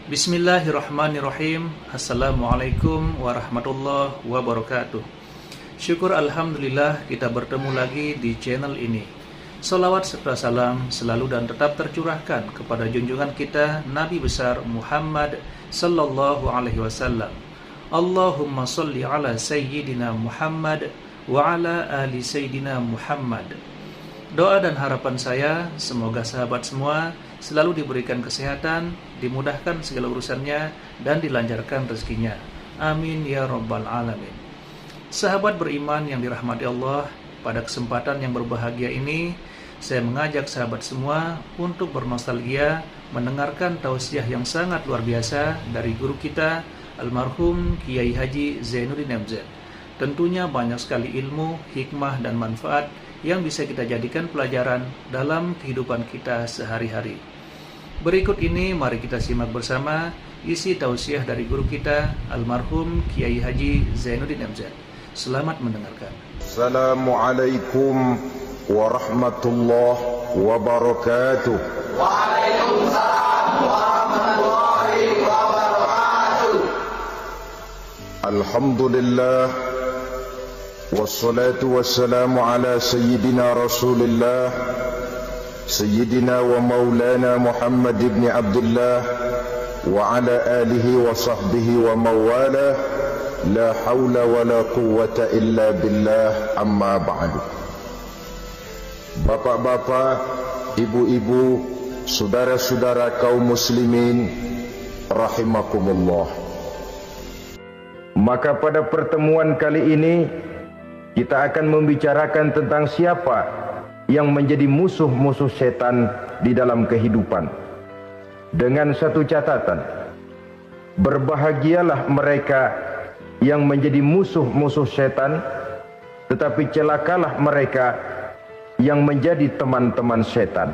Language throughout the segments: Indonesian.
Bismillahirrahmanirrahim. Assalamualaikum warahmatullahi wabarakatuh. Syukur alhamdulillah kita bertemu lagi di channel ini. Salawat serta salam selalu dan tetap tercurahkan kepada junjungan kita Nabi besar Muhammad sallallahu alaihi wasallam. Allahumma sholli ala sayyidina Muhammad wa ala ali sayyidina Muhammad. Doa dan harapan saya, semoga sahabat semua selalu diberikan kesehatan, dimudahkan segala urusannya, dan dilancarkan rezekinya. Amin ya rabbal alamin. Sahabat beriman yang dirahmati Allah, pada kesempatan yang berbahagia ini, saya mengajak sahabat semua untuk bernostalgia, mendengarkan tausiah yang sangat luar biasa dari guru kita, almarhum Kiai Haji Zainuddin MZ. Tentunya banyak sekali ilmu, hikmah, dan manfaat yang bisa kita jadikan pelajaran dalam kehidupan kita sehari-hari. Berikut ini mari kita simak bersama isi tausiah dari guru kita almarhum Kiai Haji Zainuddin MZ. Selamat mendengarkan. Assalamualaikum warahmatullahi wabarakatuh. Waalaikumsalam warahmatullahi wabarakatuh. Alhamdulillah wassalatu wassalamu ala sayyidina Rasulillah Sayyidina wa maulana Muhammad ibn Abdullah wa ala alihi wa sahbihi wa mawala. La hawla wa la quwwata illa billah, amma ba'du. Bapak-bapak, ibu-ibu, saudara-saudara kaum muslimin rahimakumullah. Maka pada pertemuan kali ini kita akan membicarakan tentang siapa yang menjadi musuh-musuh setan di dalam kehidupan. Dengan satu catatan, berbahagialah mereka yang menjadi musuh-musuh setan, tetapi celakalah mereka yang menjadi teman-teman setan.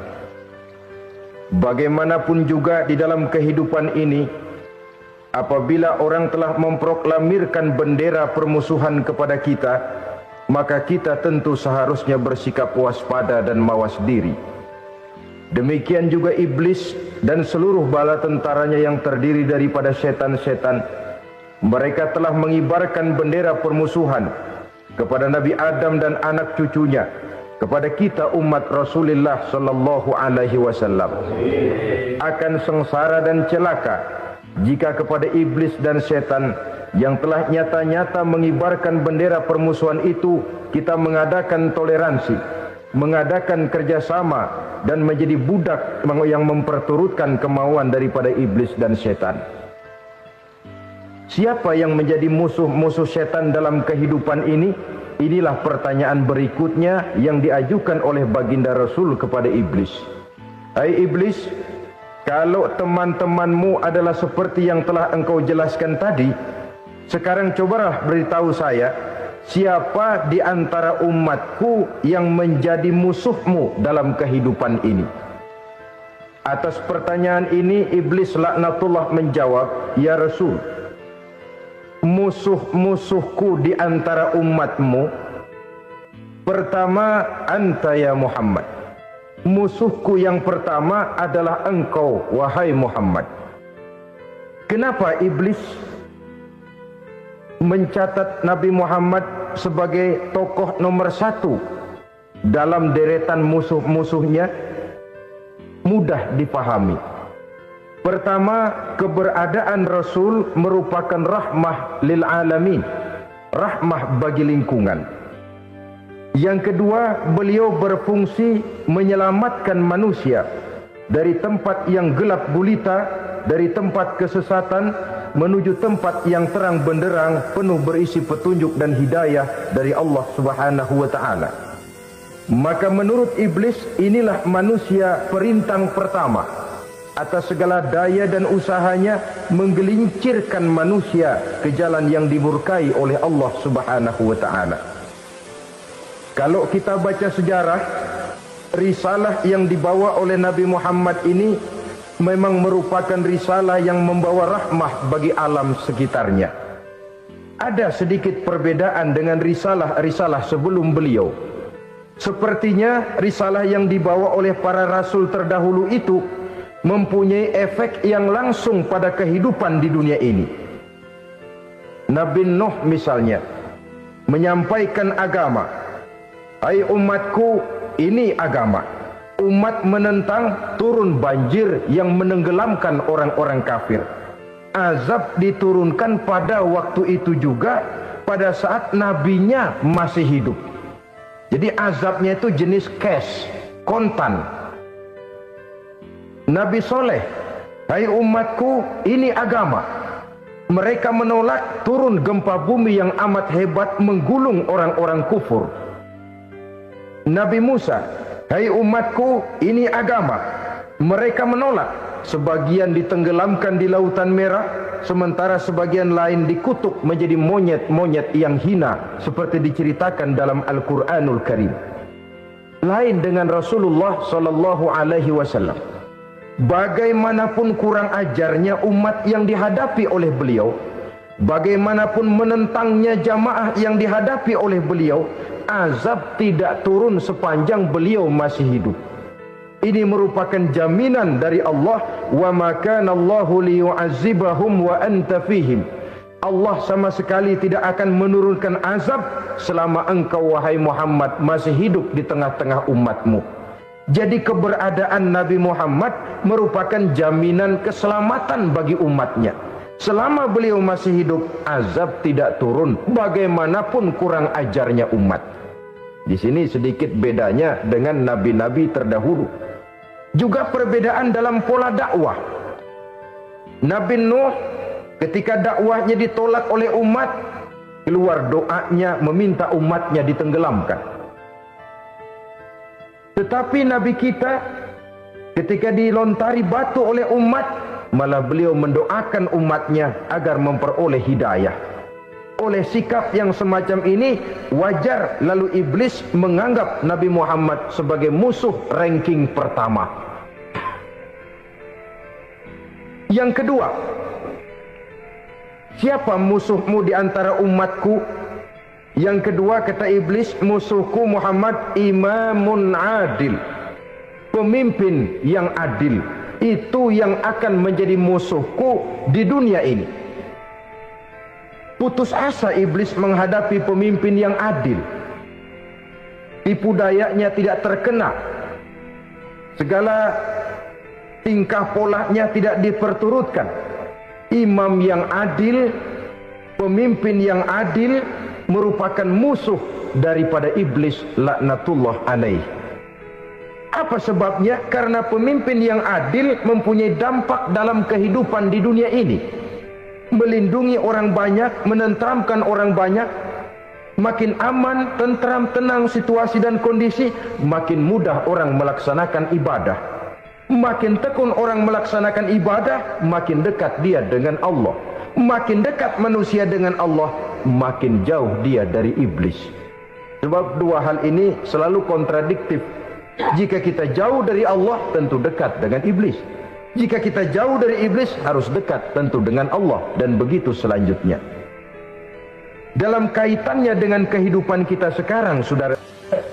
Bagaimanapun juga di dalam kehidupan ini, apabila orang telah memproklamirkan bendera permusuhan kepada kita, maka kita tentu seharusnya bersikap waspada dan mawas diri. Demikian juga iblis dan seluruh bala tentaranya yang terdiri daripada setan-setan. Mereka telah mengibarkan bendera permusuhan kepada Nabi Adam dan anak cucunya, kepada kita umat Rasulullah sallallahu alaihi wasallam. Akan sengsara dan celaka jika kepada iblis dan setan yang telah nyata-nyata mengibarkan bendera permusuhan itu kita mengadakan toleransi, mengadakan kerjasama, dan menjadi budak yang memperturutkan kemauan daripada iblis dan setan. Siapa yang menjadi musuh-musuh setan dalam kehidupan ini? Inilah pertanyaan berikutnya yang diajukan oleh baginda Rasul kepada iblis. Hai iblis, kalau teman-temanmu adalah seperti yang telah engkau jelaskan tadi, sekarang cobalah beritahu saya, siapa di antara umatku yang menjadi musuhmu dalam kehidupan ini? Atas pertanyaan ini iblis laknatullah menjawab, ya Rasul, musuh-musuhku di antara umatmu, pertama anta ya Muhammad. Musuhku yang pertama adalah engkau, wahai Muhammad. Kenapa iblis mencatat Nabi Muhammad sebagai tokoh nomor satu dalam deretan musuh-musuhnya? Mudah dipahami. Pertama, keberadaan Rasul merupakan rahmah lil alamin, rahmah bagi lingkungan. Yang kedua, beliau berfungsi menyelamatkan manusia dari tempat yang gelap gulita, dari tempat kesesatan menuju tempat yang terang benderang, penuh berisi petunjuk dan hidayah dari Allah Subhanahu wa taala. Maka menurut iblis, inilah manusia perintang pertama atas segala daya dan usahanya menggelincirkan manusia ke jalan yang dimurkai oleh Allah Subhanahu wa taala. Kalau kita baca sejarah, risalah yang dibawa oleh Nabi Muhammad ini memang merupakan risalah yang membawa rahmah bagi alam sekitarnya. Ada sedikit perbedaan dengan risalah-risalah sebelum beliau. Sepertinya risalah yang dibawa oleh para rasul terdahulu itu mempunyai efek yang langsung pada kehidupan di dunia ini. Nabi Nuh misalnya menyampaikan agama. Hai umatku, ini agama. Umat menentang, turun banjir yang menenggelamkan orang-orang kafir. Azab diturunkan pada waktu itu juga, pada saat nabinya masih hidup. Jadi azabnya itu jenis cash, kontan. Nabi Soleh, hai umatku, ini agama. Mereka menolak, turun gempa bumi yang amat hebat menggulung orang-orang kufur. Nabi Musa, hai umatku, ini agama. Mereka menolak, sebagian ditenggelamkan di Lautan Merah, sementara sebagian lain dikutuk menjadi monyet-monyet yang hina, seperti diceritakan dalam Al-Quranul Karim. Lain dengan Rasulullah Sallallahu Alaihi Wasallam. Bagaimanapun kurang ajarnya umat yang dihadapi oleh beliau, bagaimanapun menentangnya jamaah yang dihadapi oleh beliau, azab tidak turun sepanjang beliau masih hidup. Ini merupakan jaminan dari Allah, wa ma kana Allahu liyu'azzibahum wa anta fihim. Allah sama sekali tidak akan menurunkan azab selama engkau wahai Muhammad masih hidup di tengah-tengah umatmu. Jadi keberadaan Nabi Muhammad merupakan jaminan keselamatan bagi umatnya. Selama beliau masih hidup, azab tidak turun bagaimanapun kurang ajarnya umat. Di sini sedikit bedanya dengan nabi-nabi terdahulu. Juga perbedaan dalam pola dakwah. Nabi Nuh ketika dakwahnya ditolak oleh umat, keluar doanya meminta umatnya ditenggelamkan. Tetapi Nabi kita ketika dilontari batu oleh umat, malah beliau mendoakan umatnya agar memperoleh hidayah. Oleh sikap yang semacam ini, wajar lalu iblis menganggap Nabi Muhammad sebagai musuh ranking pertama. Yang kedua, siapa musuhmu di antara umatku? Yang kedua kata iblis, musuhku Muhammad imamun adil, pemimpin yang adil. Itu yang akan menjadi musuhku di dunia ini. Putus asa iblis menghadapi pemimpin yang adil. Tipu dayanya tidak terkena, segala tingkah polanya tidak diperturutkan. Imam yang adil, pemimpin yang adil merupakan musuh daripada iblis laknatullah alaih. Apa sebabnya? Karena pemimpin yang adil mempunyai dampak dalam kehidupan di dunia ini. Melindungi orang banyak, menenteramkan orang banyak. Makin aman, tentram, tenang situasi dan kondisi, makin mudah orang melaksanakan ibadah. Makin tekun orang melaksanakan ibadah, makin dekat dia dengan Allah. Makin dekat manusia dengan Allah, makin jauh dia dari iblis. Sebab dua hal ini selalu kontradiktif. Jika kita jauh dari Allah, tentu dekat dengan iblis. Jika kita jauh dari iblis, harus dekat tentu dengan Allah, dan begitu selanjutnya. Dalam kaitannya dengan kehidupan kita sekarang, saudara,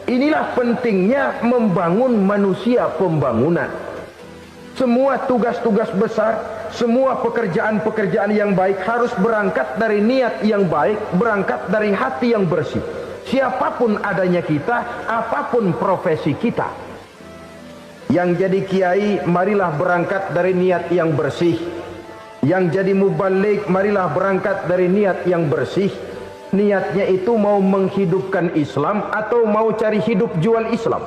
inilah pentingnya membangun manusia pembangunan. Semua tugas-tugas besar, semua pekerjaan-pekerjaan yang baik harus berangkat dari niat yang baik, berangkat dari hati yang bersih. Siapapun adanya kita, apapun profesi kita. Yang jadi kiai, marilah berangkat dari niat yang bersih. Yang jadi mubalik, marilah berangkat dari niat yang bersih. Niatnya itu mau menghidupkan Islam atau mau cari hidup jual Islam.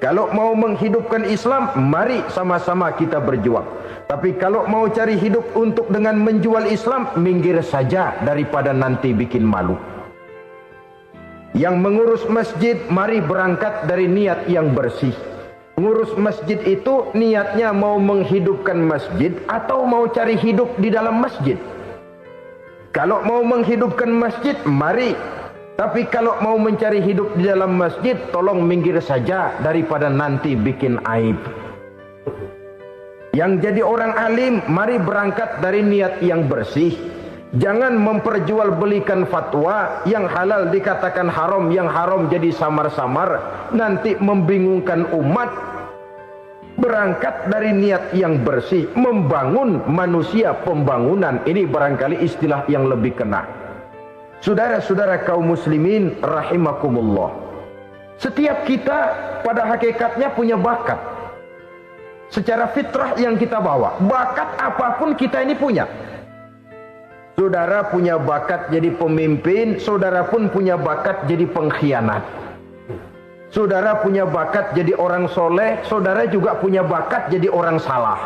Kalau mau menghidupkan Islam, mari sama-sama kita berjuang. Tapi kalau mau cari hidup untuk dengan menjual Islam, minggir saja daripada nanti bikin malu. Yang mengurus masjid, mari berangkat dari niat yang bersih. Ngurus masjid itu niatnya mau menghidupkan masjid atau mau cari hidup di dalam masjid. Kalau mau menghidupkan masjid, mari. Tapi kalau mau mencari hidup di dalam masjid, tolong minggir saja daripada nanti bikin aib. Yang jadi orang alim, mari berangkat dari niat yang bersih. Jangan memperjualbelikan fatwa, yang halal dikatakan haram, yang haram jadi samar-samar, nanti membingungkan umat. berangkat dari niat yang bersih, membangun manusia pembangunan. Ini barangkali istilah yang lebih kena. Saudara-saudara kaum muslimin rahimakumullah, setiap kita pada hakikatnya punya bakat. Secara fitrah yang kita bawa, bakat apapun kita ini punya. Saudara punya bakat jadi pemimpin, saudara pun punya bakat jadi pengkhianat. Saudara punya bakat jadi orang soleh, saudara juga punya bakat jadi orang salah.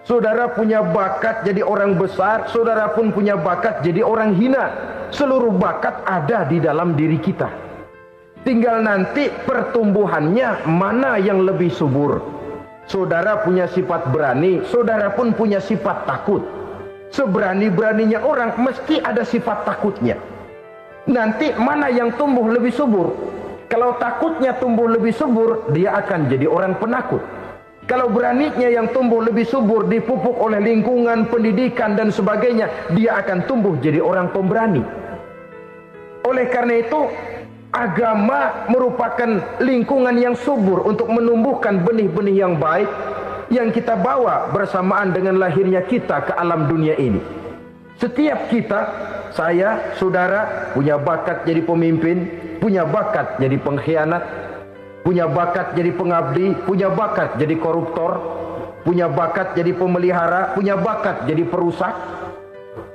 Saudara punya bakat jadi orang besar, saudara pun punya bakat jadi orang hina. Seluruh bakat ada di dalam diri kita. Tinggal nanti pertumbuhannya mana yang lebih subur. Saudara punya sifat berani, saudara pun punya sifat takut. Seberani-beraninya orang mesti ada sifat takutnya. Nanti mana yang tumbuh lebih subur? Kalau takutnya tumbuh lebih subur, dia akan jadi orang penakut. Kalau beraninya yang tumbuh lebih subur, dipupuk oleh lingkungan, pendidikan dan sebagainya, dia akan tumbuh jadi orang pemberani. Oleh karena itu, agama merupakan lingkungan yang subur untuk menumbuhkan benih-benih yang baik yang kita bawa bersamaan dengan lahirnya kita ke alam dunia ini. Setiap kita, saya, saudara, punya bakat jadi pemimpin, punya bakat jadi pengkhianat, punya bakat jadi pengabdi, punya bakat jadi koruptor, punya bakat jadi pemelihara, punya bakat jadi perusak.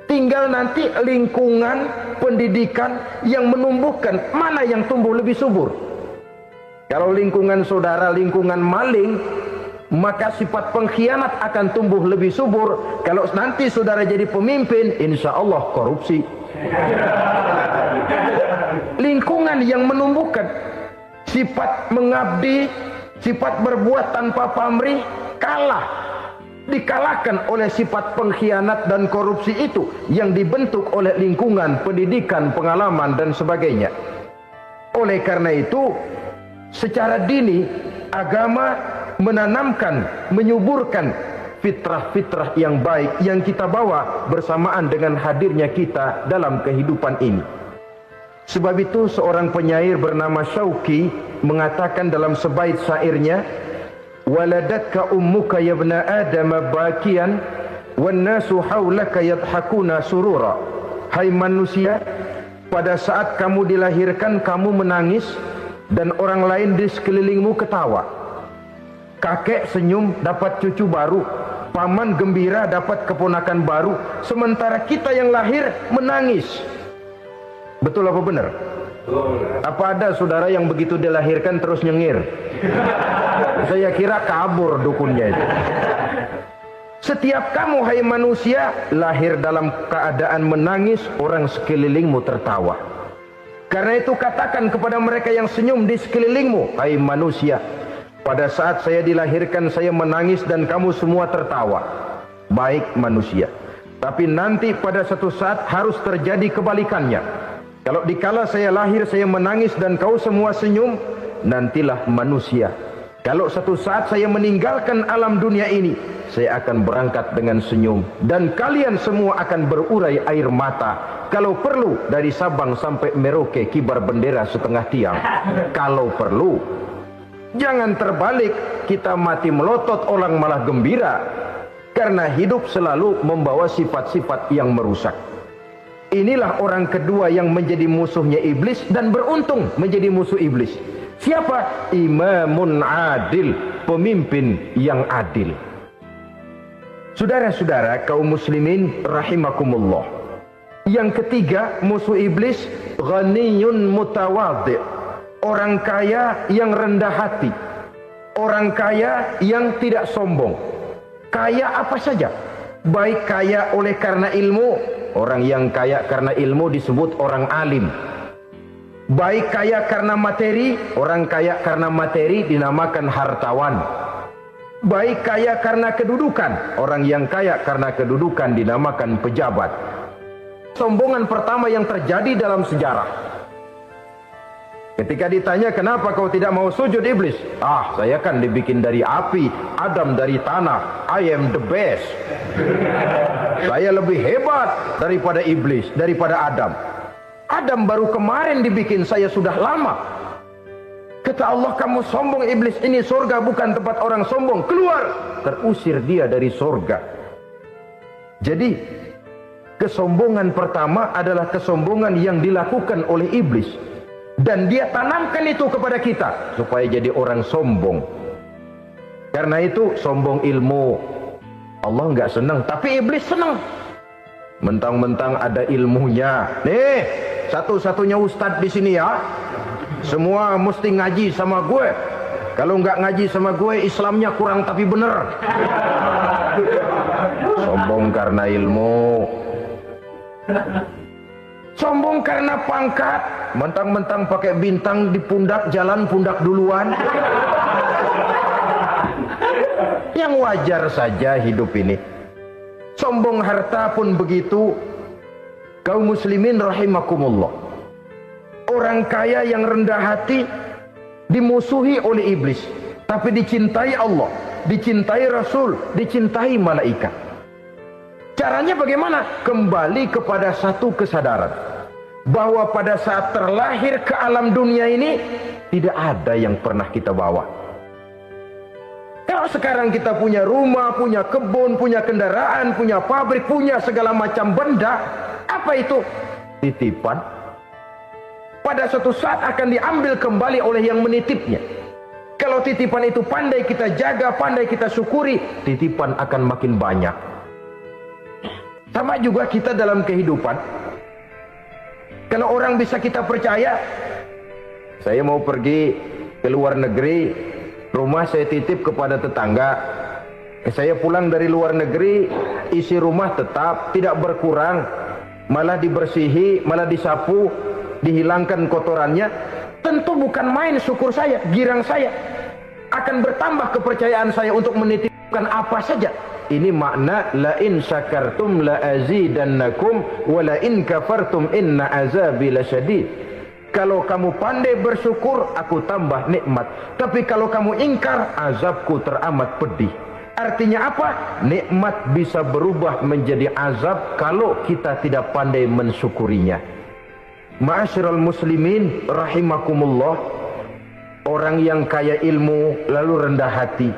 Tinggal nanti lingkungan pendidikan yang menumbuhkan mana yang tumbuh lebih subur. Kalau lingkungan saudara lingkungan maling, maka sifat pengkhianat akan tumbuh lebih subur. Kalau nanti saudara jadi pemimpin, insya Allah korupsi. Lingkungan yang menumbuhkan sifat mengabdi, sifat berbuat tanpa pamrih, dikalahkan oleh sifat pengkhianat dan korupsi itu yang dibentuk oleh lingkungan, pendidikan, pengalaman dan sebagainya. Oleh karena itu, secara dini agama menanamkan, menyuburkan fitrah-fitrah yang baik yang kita bawa bersamaan dengan hadirnya kita dalam kehidupan ini. Sebab itu seorang penyair bernama Syauqi mengatakan dalam sebaik syairnya, waladatka ummuka ya ibna adam bakian wan nasu haulaka yadhakuna surura. Hai manusia, pada saat kamu dilahirkan kamu menangis dan orang lain di sekelilingmu ketawa. Kakek senyum dapat cucu baru, paman gembira dapat keponakan baru, sementara kita yang lahir menangis. Betul apa benar? Apa ada saudara yang begitu dilahirkan terus nyengir? Saya kira kabur dukunnya itu. Setiap kamu hai manusia lahir dalam keadaan menangis, orang sekelilingmu tertawa. Karena itu katakan kepada mereka yang senyum di sekelilingmu, hai manusia, pada saat saya dilahirkan saya menangis dan kamu semua tertawa. Baik manusia. Tapi nanti pada satu saat harus terjadi kebalikannya. Kalau dikala saya lahir saya menangis dan kau semua senyum, nantilah manusia. Kalau satu saat saya meninggalkan alam dunia ini, saya akan berangkat dengan senyum dan kalian semua akan berurai air mata. Kalau perlu dari Sabang sampai Merauke kibar bendera setengah tiang. Kalau perlu. Jangan terbalik, kita mati melotot orang malah gembira. Karena hidup selalu membawa sifat-sifat yang merusak. Inilah orang kedua yang menjadi musuhnya iblis dan beruntung menjadi musuh iblis. Siapa? Imamun adil, pemimpin yang adil. Saudara-saudara kaum muslimin rahimakumullah. Yang ketiga musuh iblis, ghaniyun mutawadhi, orang kaya yang rendah hati, orang kaya yang tidak sombong. Kaya apa saja, baik kaya oleh karena ilmu, orang yang kaya karena ilmu disebut orang alim. Baik kaya karena materi, orang kaya karena materi dinamakan hartawan. Baik kaya karena kedudukan, orang yang kaya karena kedudukan dinamakan pejabat. Sombongan pertama yang terjadi dalam sejarah. Ketika ditanya kenapa kau tidak mau sujud iblis? Saya kan dibikin dari api, Adam dari tanah. I am the best. Saya lebih hebat daripada iblis, daripada Adam. Adam baru kemarin dibikin, saya sudah lama. Kata Allah, kamu sombong iblis, ini surga bukan tempat orang sombong, keluar. Terusir dia dari surga. Jadi kesombongan pertama adalah kesombongan yang dilakukan oleh iblis, dan dia tanamkan itu kepada kita supaya jadi orang sombong. Karena itu sombong ilmu Allah nggak senang, tapi iblis senang. Mentang-mentang ada ilmunya. Nih, satu-satunya ustadz di sini ya. Semua mesti ngaji sama gue. Kalau nggak ngaji sama gue, Islamnya kurang tapi bener. Sombong karena ilmu, sombong karena pangkat. Mentang-mentang pakai bintang di pundak, jalan pundak duluan. Yang wajar saja hidup ini. Sombong harta pun begitu. Kaum muslimin rahimakumullah. Orang kaya yang rendah hati dimusuhi oleh iblis, tapi dicintai Allah, dicintai Rasul, dicintai malaikat. Caranya bagaimana? Kembali kepada satu kesadaran bahwa pada saat terlahir ke alam dunia ini tidak ada yang pernah kita bawa. Kalau sekarang kita punya rumah, punya kebun, punya kendaraan, punya pabrik, punya segala macam benda, apa itu? Titipan. Pada suatu saat akan diambil kembali oleh yang menitipnya. Kalau titipan itu pandai kita jaga, pandai kita syukuri, titipan akan makin banyak. Sama juga kita dalam kehidupan. Kalau orang bisa kita percaya, saya mau pergi ke luar negeri, rumah saya titip kepada tetangga. Saya pulang dari luar negeri, isi rumah tetap tidak berkurang, malah dibersihi, malah disapu, dihilangkan kotorannya. Tentu bukan main syukur saya, girang saya. Akan bertambah kepercayaan saya untuk menitipkan apa saja. Ini makna la in syakartum la azidannakum wa la in kafartum inna azabi lasyadid. Kalau kamu pandai bersyukur, aku tambah nikmat. Tapi kalau kamu ingkar, azabku teramat pedih. Artinya apa? Nikmat bisa berubah menjadi azab kalau kita tidak pandai mensyukurinya. Ma'asyiral muslimin rahimakumullah, orang yang kaya ilmu lalu rendah hati,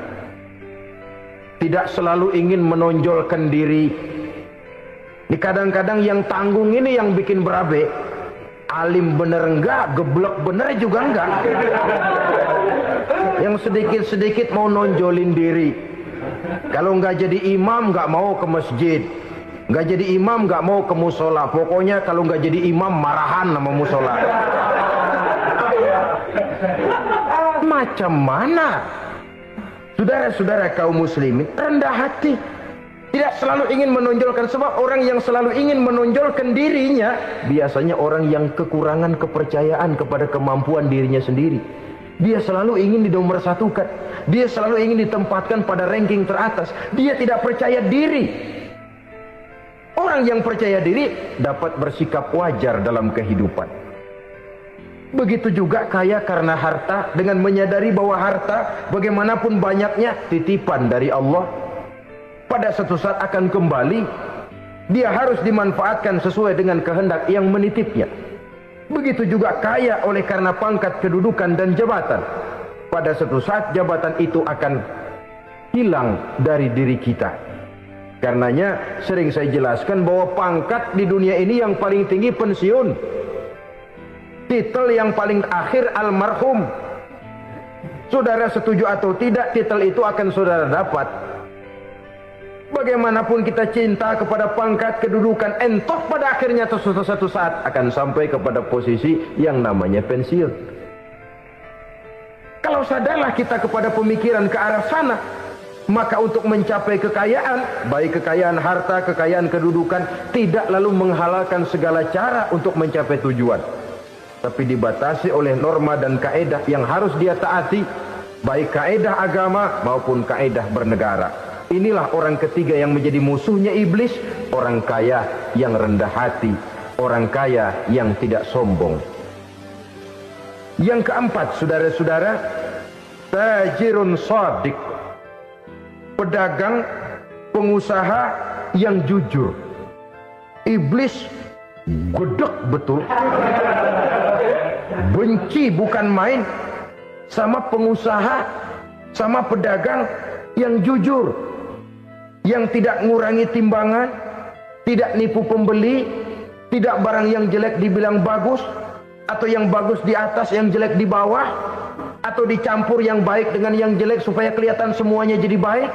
tidak selalu ingin menonjolkan diri. Kadang-kadang yang tanggung ini yang bikin berabe. Alim bener enggak, geblek bener juga enggak. Yang sedikit-sedikit mau nonjolin diri. Kalau enggak jadi imam enggak mau ke masjid. Nggak jadi imam, nggak mau ke musola. Pokoknya kalau nggak jadi imam, marahan sama musola. Macam mana? Saudara-saudara kaum muslimin, rendah hati. Tidak selalu ingin menonjolkan. Sebab orang yang selalu ingin menonjolkan dirinya, biasanya orang yang kekurangan kepercayaan kepada kemampuan dirinya sendiri. Dia selalu ingin dinomorsatukan. Dia selalu ingin ditempatkan pada ranking teratas. Dia tidak percaya diri. Orang yang percaya diri dapat bersikap wajar dalam kehidupan. Begitu juga kaya karena harta, dengan menyadari bahwa harta bagaimanapun banyaknya titipan dari Allah. Pada suatu saat akan kembali. Dia harus dimanfaatkan sesuai dengan kehendak yang menitipnya. Begitu juga kaya oleh karena pangkat, kedudukan dan jabatan. Pada suatu saat jabatan itu akan hilang dari diri kita. Karenanya sering saya jelaskan bahwa pangkat di dunia ini yang paling tinggi pensiun. Titel yang paling akhir almarhum. Saudara setuju atau tidak, titel itu akan saudara dapat. Bagaimanapun kita cinta kepada pangkat, kedudukan, entah pada akhirnya suatu saat akan sampai kepada posisi yang namanya pensiun. Kalau sadarlah kita kepada pemikiran ke arah sana, maka untuk mencapai kekayaan, baik kekayaan harta, kekayaan kedudukan, tidak lalu menghalalkan segala cara untuk mencapai tujuan, tapi dibatasi oleh norma dan kaedah yang harus dia taati, baik kaedah agama maupun kaedah bernegara. Inilah orang ketiga yang menjadi musuhnya iblis, orang kaya yang rendah hati, orang kaya yang tidak sombong. Yang keempat, saudara-saudara, tajirun shadiq, pedagang, pengusaha yang jujur. Iblis gedek betul, benci bukan main sama pengusaha, sama pedagang yang jujur, yang tidak ngurangi timbangan, tidak nipu pembeli, tidak barang yang jelek dibilang bagus, atau yang bagus di atas yang jelek di bawah, atau dicampur yang baik dengan yang jelek supaya kelihatan semuanya jadi baik.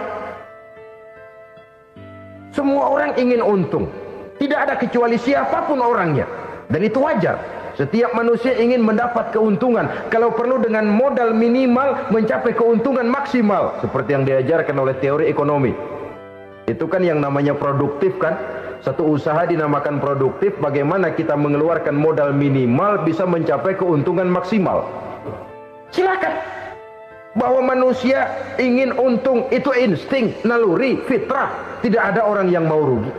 Semua orang ingin untung, tidak ada kecuali siapapun orangnya, dan itu wajar. Setiap manusia ingin mendapat keuntungan, kalau perlu dengan modal minimal mencapai keuntungan maksimal, seperti yang diajarkan oleh teori ekonomi. Itu kan yang namanya produktif kan. Satu usaha dinamakan produktif, bagaimana kita mengeluarkan modal minimal bisa mencapai keuntungan maksimal. Silakan. Bahwa manusia ingin untung itu insting, naluri, fitrah. Tidak ada orang yang mau rugi.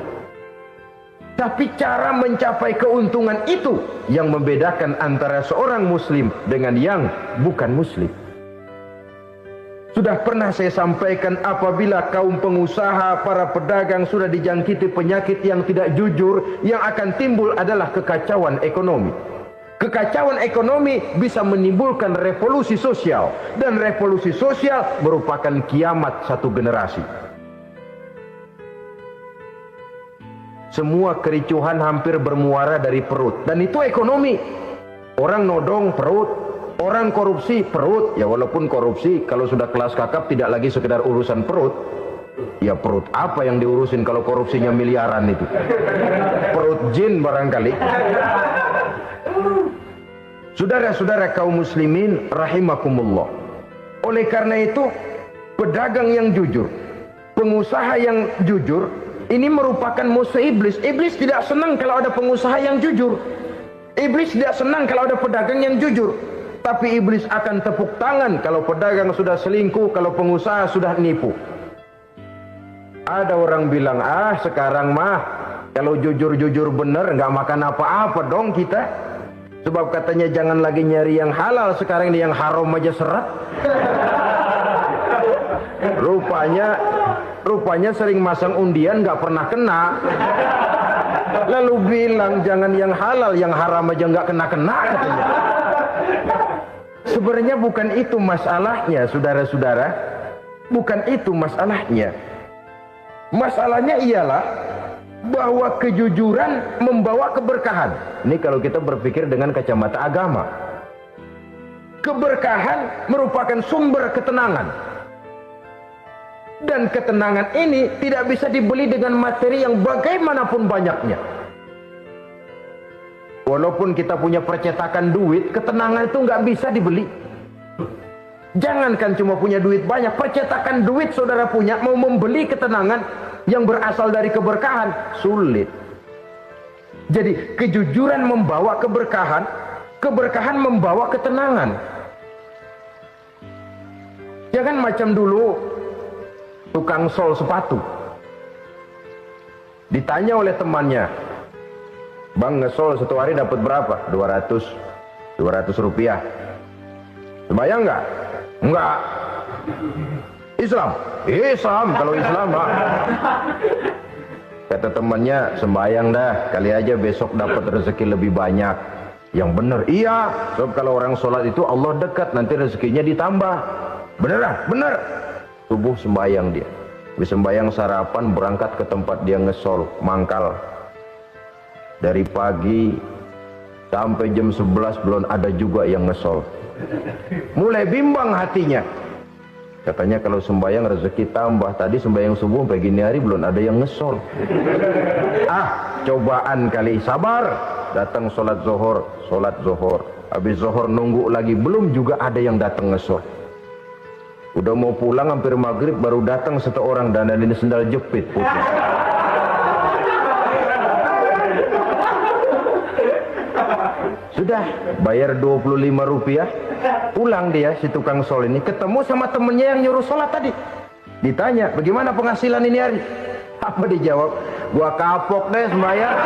Tapi cara mencapai keuntungan itu yang membedakan antara seorang muslim dengan yang bukan muslim. Sudah pernah saya sampaikan, apabila kaum pengusaha, para pedagang sudah dijangkiti penyakit yang tidak jujur, yang akan timbul adalah kekacauan ekonomi. Kekacauan ekonomi bisa menimbulkan revolusi sosial, dan revolusi sosial merupakan kiamat satu generasi. Semua kericuhan hampir bermuara dari perut, dan itu ekonomi. Orang nodong perut, orang korupsi perut. Ya walaupun korupsi kalau sudah kelas kakap tidak lagi sekedar urusan perut. Ya perut apa yang diurusin kalau korupsinya miliaran itu? Perut jin barangkali. Saudara-saudara kaum muslimin rahimakumullah. Oleh karena itu, pedagang yang jujur, pengusaha yang jujur, ini merupakan musuh iblis. Iblis tidak senang kalau ada pengusaha yang jujur. Iblis tidak senang kalau ada pedagang yang jujur. Tapi iblis akan tepuk tangan kalau pedagang sudah selingkuh, kalau pengusaha sudah nipu. Ada orang bilang, sekarang mah kalau jujur-jujur bener nggak makan apa-apa dong kita. Sebab katanya jangan lagi nyari yang halal, sekarang ini yang haram aja seret. Rupanya sering masang undian nggak pernah kena. Lalu bilang jangan yang halal, yang haram aja nggak kena-kena katanya. Sebenarnya bukan itu masalahnya, saudara-saudara. Bukan itu masalahnya. Masalahnya ialah bahwa kejujuran membawa keberkahan. Ini kalau kita berpikir dengan kacamata agama. Keberkahan merupakan sumber ketenangan. Dan ketenangan ini tidak bisa dibeli dengan materi yang bagaimanapun banyaknya. Walaupun kita punya percetakan duit, ketenangan itu nggak bisa dibeli. Jangankan cuma punya duit banyak, percetakan duit saudara punya, mau membeli ketenangan yang berasal dari keberkahan, sulit. Jadi kejujuran membawa keberkahan, keberkahan membawa ketenangan. Jangan macam dulu tukang sol sepatu. Ditanya oleh temannya, "Bang, ngesol satu hari dapat berapa?" 200 rupiah. Sembayang nggak? Enggak. Islam? Islam, kalau Islam Pak. Kata temannya, sembayang dah, kali aja besok dapat rezeki lebih banyak. Yang benar, iya. Sebab kalau orang sholat itu Allah dekat, nanti rezekinya ditambah. Beneran? Bener. Subuh sembayang dia. Habis sembayang sarapan, berangkat ke tempat dia ngesol, mangkal. Dari pagi sampai jam 11 belum ada juga yang ngesol. Mulai bimbang hatinya. Katanya kalau sembahyang rezeki tambah. Tadi sembahyang subuh sampai gini hari belum ada yang ngesol. Cobaan kali. Sabar. Datang sholat zohor. Habis zohor nunggu lagi, belum juga ada yang datang ngesol. Udah mau pulang hampir maghrib, baru datang satu orang dandanin sendal jepit putih. Sudah bayar 25 rupiah. Pulang dia si tukang sol ini, ketemu sama temennya yang nyuruh sholat tadi. Ditanya, bagaimana penghasilan ini hari? Apa dijawab? Gua kapok deh sembahyang.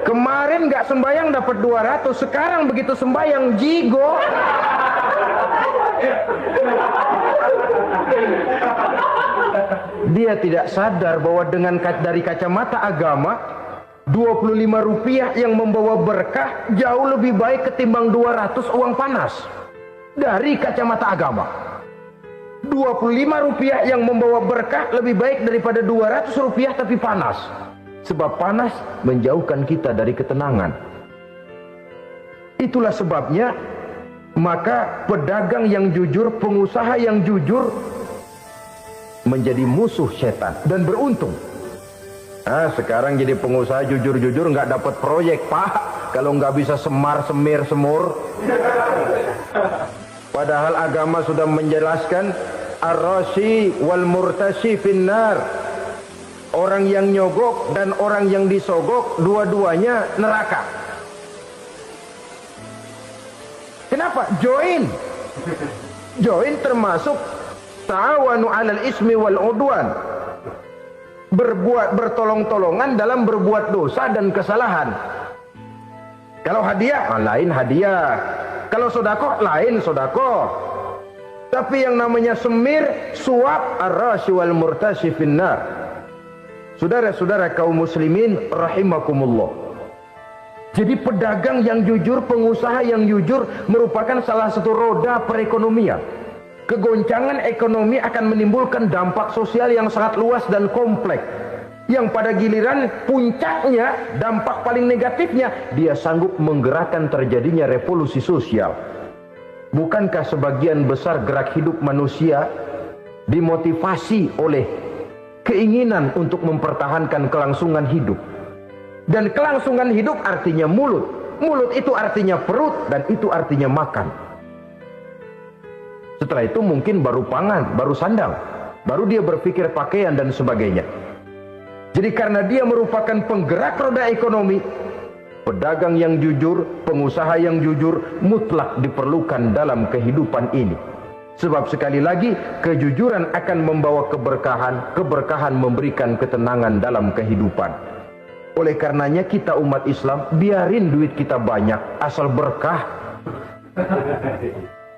Kemarin nggak sembahyang dapat 200, sekarang begitu sembahyang jigo. Dia tidak sadar bahwa dengan dari kacamata agama, Rp25 yang membawa berkah jauh lebih baik ketimbang 200 uang panas. Dari kacamata agama, Rp25 yang membawa berkah lebih baik daripada Rp200 tapi panas. Sebab panas menjauhkan kita dari ketenangan. Itulah sebabnya maka pedagang yang jujur, pengusaha yang jujur menjadi musuh setan dan beruntung. Sekarang jadi pengusaha jujur-jujur nggak dapat proyek, Pak, kalau nggak bisa semar-semir semur. Padahal agama sudah menjelaskan ar-rashi wal murtashi finnar. Orang yang nyogok dan orang yang disogok dua-duanya neraka. Kenapa? Join termasuk ta'awanu 'alal ismi wal 'udwan. Bertolong-tolongan dalam berbuat dosa dan kesalahan. Kalau hadiah, lain hadiah. Kalau sedekah, lain sedekah. Tapi yang namanya semir, suap, ar-rashi wal murtashi finnar. Saudara-saudara kaum muslimin rahimakumullah. Jadi pedagang yang jujur, pengusaha yang jujur merupakan salah satu roda perekonomian. Kegoncangan ekonomi akan menimbulkan dampak sosial yang sangat luas dan kompleks. Yang pada giliran puncaknya, dampak paling negatifnya, dia sanggup menggerakkan terjadinya revolusi sosial. Bukankah sebagian besar gerak hidup manusia dimotivasi oleh keinginan untuk mempertahankan kelangsungan hidup? Dan kelangsungan hidup artinya mulut. Mulut itu artinya perut, dan itu artinya makan. Setelah itu mungkin baru pangan, baru sandang, baru dia berpikir pakaian dan sebagainya. Jadi karena dia merupakan penggerak roda ekonomi, pedagang yang jujur, pengusaha yang jujur mutlak diperlukan dalam kehidupan ini. Sebab sekali lagi, kejujuran akan membawa keberkahan, keberkahan memberikan ketenangan dalam kehidupan. Oleh karenanya kita umat Islam, biarin duit kita banyak, asal berkah.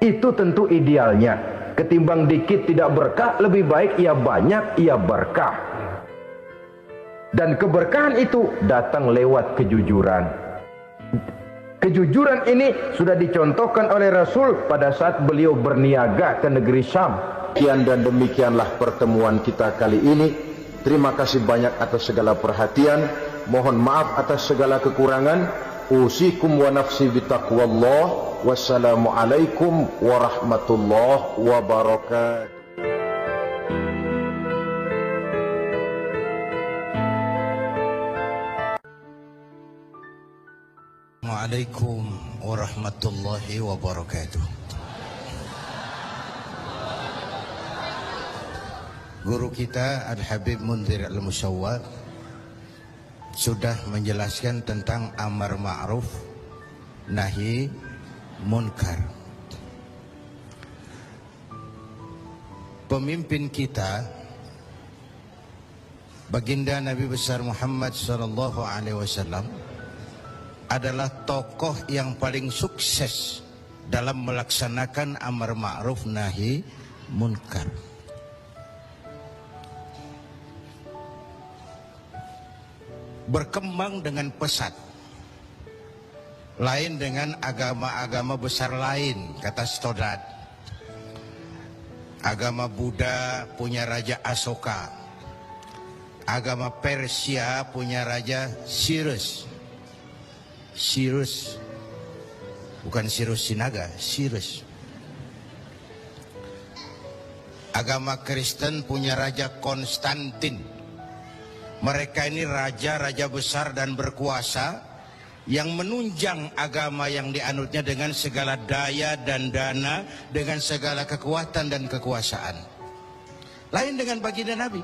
Itu tentu idealnya. Ketimbang dikit tidak berkah, lebih baik ia banyak, ia berkah. Dan keberkahan itu datang lewat kejujuran. Kejujuran ini sudah dicontohkan oleh Rasul pada saat beliau berniaga ke negeri Syam. Sekian dan demikianlah pertemuan kita kali ini. Terima kasih banyak atas segala perhatian. Mohon maaf atas segala kekurangan. Usikum wa nafsi bitaqwallah. Wassalamualaikum warahmatullahi wabarakatuh. Assalamualaikum warahmatullahi wabarakatuh. Guru kita Al-Habib Munzir Al-Musyawwar sudah menjelaskan tentang amar ma'ruf nahi munkar. Pemimpin kita baginda Nabi besar Muhammad sallallahu alaihi wasallam adalah tokoh yang paling sukses dalam melaksanakan amar ma'ruf nahi munkar. Berkembang dengan pesat, lain dengan agama-agama besar lain, kata Stoddard. Agama Buddha punya raja Asoka, agama Persia punya raja Cyrus. Cyrus, bukan Cyrus Sinaga, Cyrus. Agama Kristen punya raja Konstantin. Mereka ini raja-raja besar dan berkuasa yang menunjang agama yang dianutnya dengan segala daya dan dana, dengan segala kekuatan dan kekuasaan. Lain dengan baginda Nabi.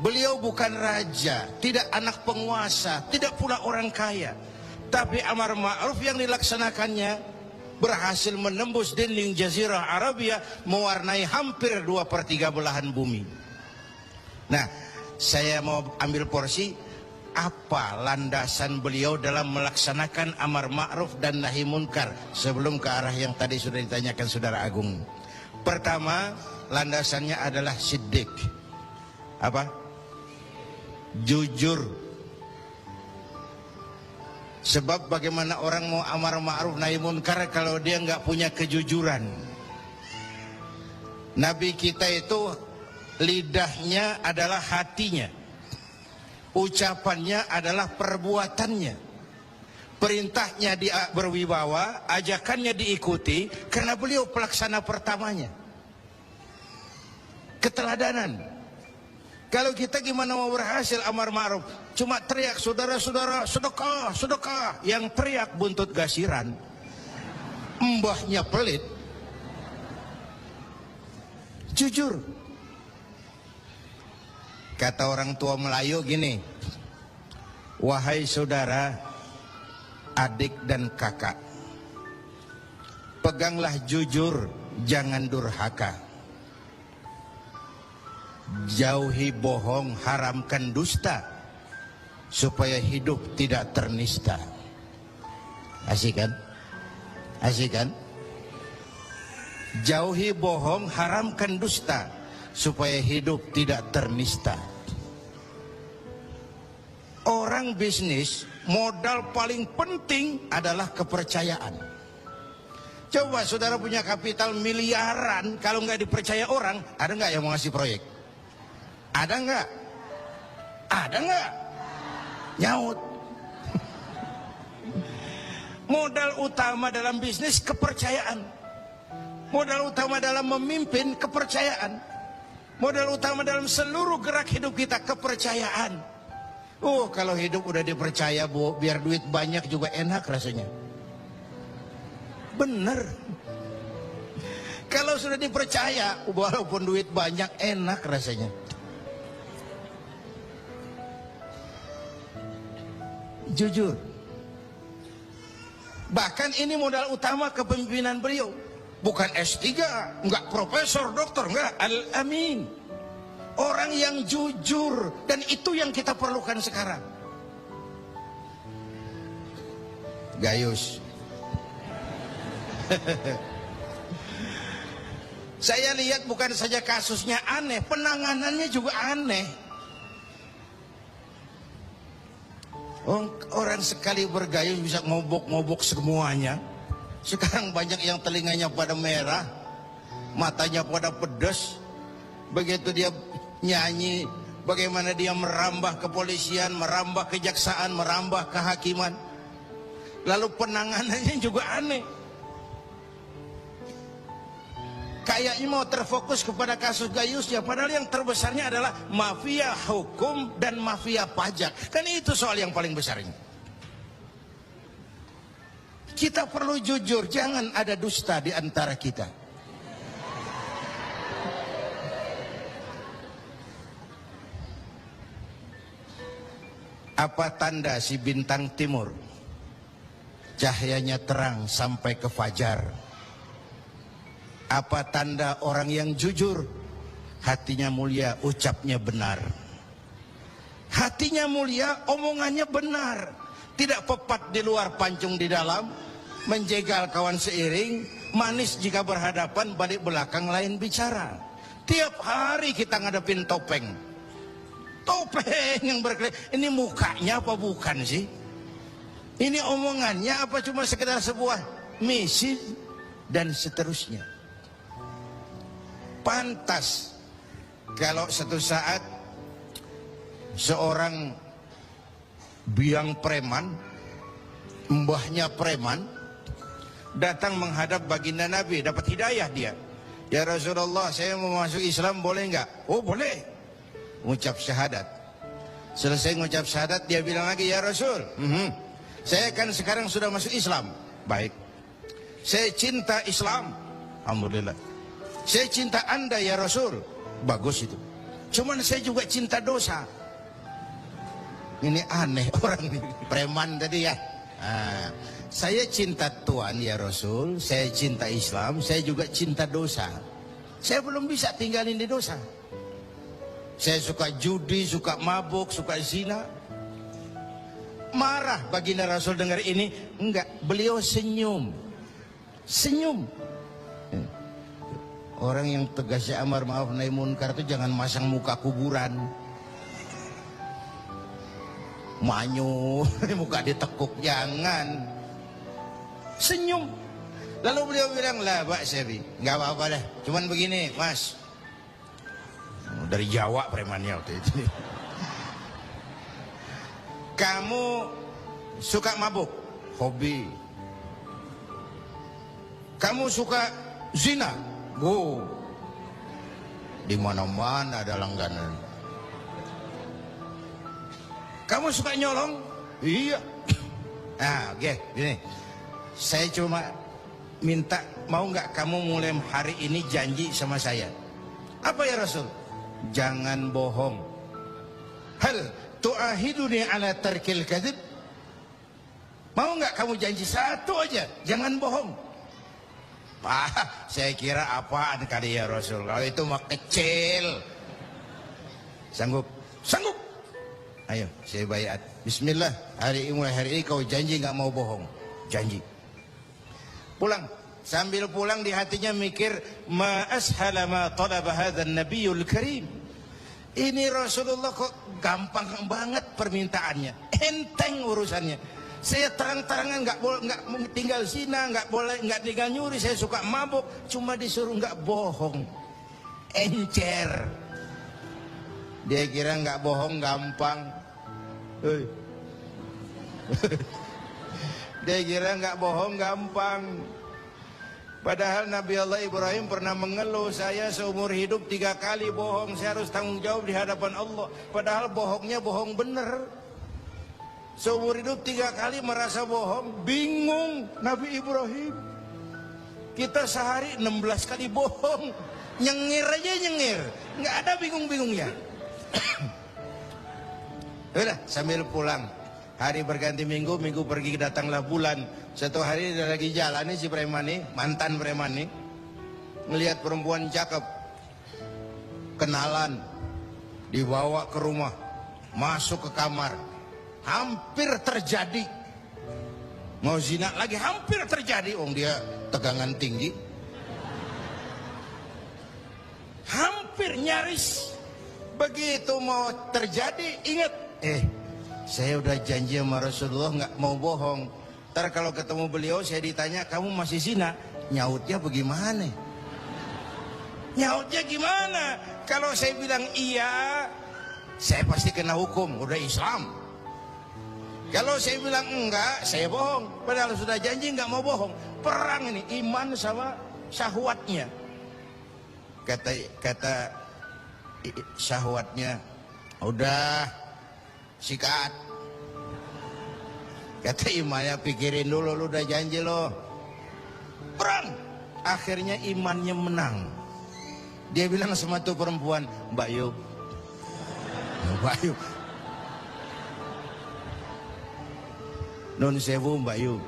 Beliau bukan raja, tidak anak penguasa, tidak pula orang kaya. Tapi amar ma'ruf yang dilaksanakannya berhasil menembus dinding Jazirah Arabia, mewarnai hampir 2/3 belahan bumi. Nah, saya mau ambil porsi apa landasan beliau dalam melaksanakan amar ma'ruf dan nahi munkar sebelum ke arah yang tadi sudah ditanyakan Saudara Agung. Pertama, landasannya adalah siddiq. Apa? Jujur. Sebab bagaimana orang mau amar ma'ruf nahi munkar kalau dia nggak punya kejujuran. Nabi kita itu lidahnya adalah hatinya, ucapannya adalah perbuatannya, perintahnya dia berwibawa, ajakannya diikuti karena beliau pelaksana pertamanya. Keteladanan. Kalau kita gimana mau berhasil amar ma'ruf? Cuma teriak, saudara-saudara, sedekah, sedekah. Yang teriak buntut gasiran, mbahnya pelit. Jujur. Kata orang tua Melayu gini, wahai saudara, adik dan kakak, peganglah jujur, jangan durhaka. Jauhi bohong, haramkan dusta, supaya hidup tidak ternista. Asik kan? Asik kan? Jauhi bohong, haramkan dusta, supaya hidup tidak ternista. Orang bisnis, modal paling penting adalah kepercayaan. Coba saudara punya kapital miliaran, kalau nggak dipercaya orang, ada nggak yang mau ngasih proyek? Ada nggak? Ada nggak? Nyaut. Modal utama dalam bisnis kepercayaan. Modal utama dalam memimpin kepercayaan. Modal utama dalam seluruh gerak hidup kita kepercayaan. Kalau hidup udah dipercaya, Bu, biar duit banyak juga enak rasanya. Bener. Kalau sudah dipercaya, walaupun duit banyak enak rasanya. Jujur. Bahkan ini modal utama kepemimpinan beliau. Bukan S3, enggak profesor, doktor, enggak. Al-Amin. Orang yang jujur. Dan itu yang kita perlukan sekarang. Gayus. Saya lihat bukan saja kasusnya aneh, penanganannya juga aneh. Orang sekali bergayus bisa ngobok-ngobok semuanya. Sekarang banyak yang telinganya pada merah, matanya pada pedas. Begitu dia nyanyi, bagaimana dia merambah kepolisian, merambah kejaksaan, merambah kehakiman. Lalu penanganannya juga aneh. Kayaknya mau terfokus kepada kasus gayusnya, padahal yang terbesarnya adalah mafia hukum dan mafia pajak. Kan itu soal yang paling besarnya. Kita perlu jujur, jangan ada dusta di antara kita. Apa tanda si bintang timur cahayanya terang sampai ke fajar? Apa tanda orang yang jujur? Hatinya mulia, ucapnya benar. Hatinya mulia, omongannya benar. Tidak pepat di luar, pancung di dalam. Menjegal kawan seiring, manis jika berhadapan, balik belakang lain bicara. Tiap hari kita ngadepin topeng. Topeng yang berkelip. Ini mukanya apa bukan sih? Ini omongannya apa cuma sekedar sebuah misi? Dan seterusnya. Pantas kalau satu saat seorang biang preman, mbahnya preman, datang menghadap baginda Nabi, dapat hidayah dia. Ya Rasulullah, saya mau masuk Islam, boleh nggak? Oh boleh. Ngucap syahadat. Selesai ngucap syahadat, dia bilang lagi, ya Rasul, saya kan sekarang sudah masuk Islam. Baik. Saya cinta Islam. Alhamdulillah. Saya cinta Anda ya Rasul. Bagus itu. Cuman saya juga cinta dosa. Ini aneh orang ini. Preman tadi ya. Saya cinta Tuhan ya Rasul. Saya cinta Islam. Saya juga cinta dosa. Saya belum bisa tinggalin di dosa. Saya suka judi, suka mabuk, suka zina. Marah baginda Rasul dengar ini. Enggak, beliau senyum. Senyum. Orang yang tegasnya amar ma'ruf nahi munkar itu jangan masang muka kuburan. Manyu, muka ditekuk, jangan. Senyum. Lalu beliau bilang, lah Pak Sebi, nggak apa-apa dah. Cuman begini, Mas. Dari Jawa premannya waktu itu. Kamu suka mabuk? Hobi. Kamu suka zina? Go. Di mana-mana ada langganan. Kamu suka nyolong? Iya. Nah, oke, gini. Saya cuma minta, mau nggak kamu mulai hari ini janji sama saya? Apa ya Rasul? Jangan bohong. Hal tu'ahiduni ala tarkil kadhib? Mau nggak kamu janji satu aja, jangan bohong? Saya kira apaan kali ya Rasul? Kalau itu mah kecil. Sanggup? Sanggup. Ayo, saya bayat. Bismillah, mulai hari ini kau janji nggak mau bohong. Janji. Pulang. Sambil pulang di hatinya mikir, ma ashala ma talaba hadzal nabiyul karim. Ini Rasulullah kok gampang banget permintaannya, enteng urusannya. Saya terang-terangan nggak tinggal zina, nggak tinggal nyuri, saya suka mabuk, cuma disuruh nggak bohong. Encer. Dia kira nggak bohong gampang. Dia kira nggak bohong gampang. Padahal Nabi Allah Ibrahim pernah mengeluh, saya seumur hidup 3 kali bohong, saya harus tanggung jawab di hadapan Allah. Padahal bohongnya bohong bener. Seumur hidup 3 kali merasa bohong, bingung Nabi Ibrahim. Kita sehari 16 kali bohong, nyengir aja nyengir, nggak ada bingung-bingungnya. Udah sambil pulang, hari berganti minggu, minggu pergi datanglah bulan. Satu hari dia lagi jalan nih si preman nih, mantan preman nih, ngelihat perempuan cakep, kenalan, dibawa ke rumah, masuk ke kamar, hampir terjadi. Mau zina lagi hampir terjadi, dia tegangan tinggi, hampir nyaris. Begitu mau terjadi, ingat, saya udah janji sama Rasulullah nggak mau bohong. Ntar kalau ketemu beliau saya ditanya, kamu masih zina? Nyautnya bagaimana? Nyautnya gimana? Kalau saya bilang iya, saya pasti kena hukum, udah Islam. Kalau saya bilang enggak, saya bohong. Padahal sudah janji nggak mau bohong. Perang ini, iman sama syahwatnya. Kata syahwatnya, udah sikat. Kata imannya, pikirin dulu, lu udah janji lo. Perang. Akhirnya imannya menang. Dia bilang sama tuh perempuan, Mbak Yu, Mbak Yu, non sewu Mbak Yu,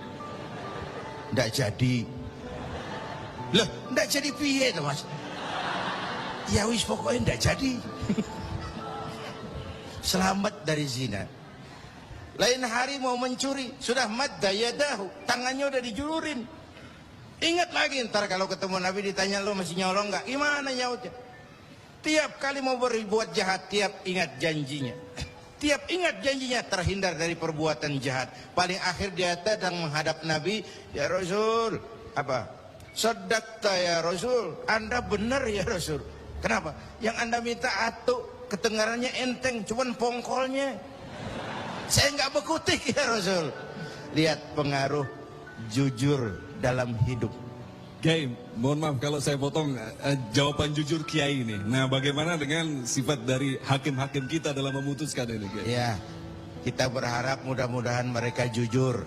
ndak jadi. Lah, ndak jadi piye tuh Mas? Ya wis pokoknya ndak jadi. Selamat dari zina. Lain hari mau mencuri, sudah madda yadahu, tangannya udah dijulurin. Ingat lagi, ntar kalau ketemu Nabi ditanya, lo masih nyolong nggak? Gimana nyautnya? Tiap kali mau berbuat jahat, tiap ingat janjinya. Tiap ingat janjinya, terhindar dari perbuatan jahat. Paling akhir dia datang menghadap Nabi, ya Rasul, apa? Sadaqta ya Rasul, Anda benar ya Rasul. Kenapa? Yang Anda minta atuk, kedengarannya enteng, cuman pongkolnya. Saya nggak bekutik ya Rasul. Lihat pengaruh jujur dalam hidup. Kiai, mohon maaf kalau saya potong jawaban jujur Kiai ini. Nah, bagaimana dengan sifat dari hakim-hakim kita dalam memutuskan ini, Kiai? Ya, kita berharap mudah-mudahan mereka jujur.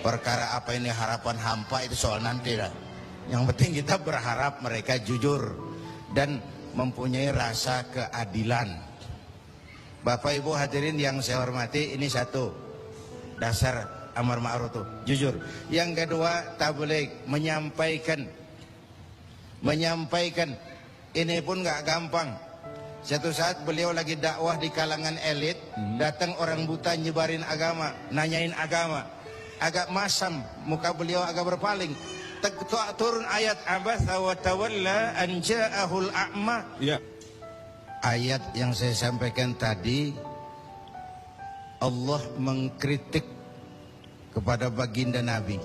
Perkara apa ini harapan hampa itu soal nanti lah. Yang penting kita berharap mereka jujur dan mempunyai rasa keadilan. Bapak Ibu hadirin yang saya hormati, ini satu dasar amar ma'ruf tuh, jujur. Yang kedua, tabligh, menyampaikan ini pun nggak gampang. Satu saat beliau lagi dakwah di kalangan elit, datang orang buta nyebarin agama, nanyain agama, agak masam, muka beliau agak berpaling. Turun ayat abasa wa tawalla an ja'ahul a'ma. Ya. Ayat yang saya sampaikan tadi Allah mengkritik kepada baginda Nabi.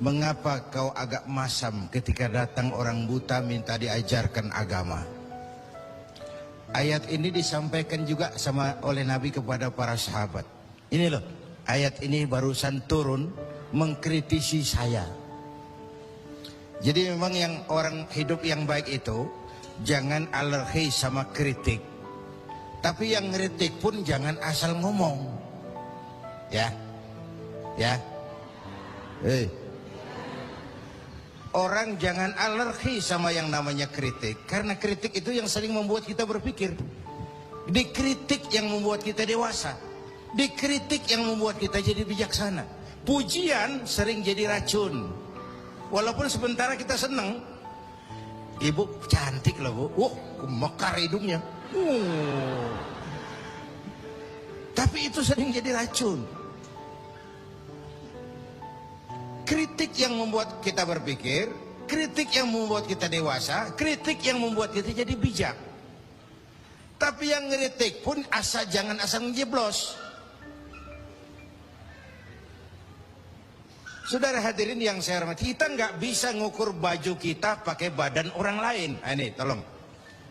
Mengapa kau agak masam ketika datang orang buta minta diajarkan agama? Ayat ini disampaikan juga oleh Nabi kepada para sahabat. Ini loh, ayat ini barusan turun mengkritisi saya. Jadi memang yang orang hidup yang baik itu jangan alergi sama kritik. Tapi yang kritik pun jangan asal ngomong. Ya. Orang jangan alergi sama yang namanya kritik. Karena kritik itu yang sering membuat kita berpikir. Dikritik yang membuat kita dewasa. Dikritik yang membuat kita jadi bijaksana. Pujian sering jadi racun. Walaupun sementara kita senang. Ibu cantik loh bu. Mekar hidungnya. Tapi itu sering jadi racun. Kritik yang membuat kita berpikir, kritik yang membuat kita dewasa, kritik yang membuat kita jadi bijak. Tapi yang ngeritik pun jangan asal menjeblos. Saudara hadirin yang saya hormati, kita nggak bisa ngukur baju kita pakai badan orang lain. Ini tolong,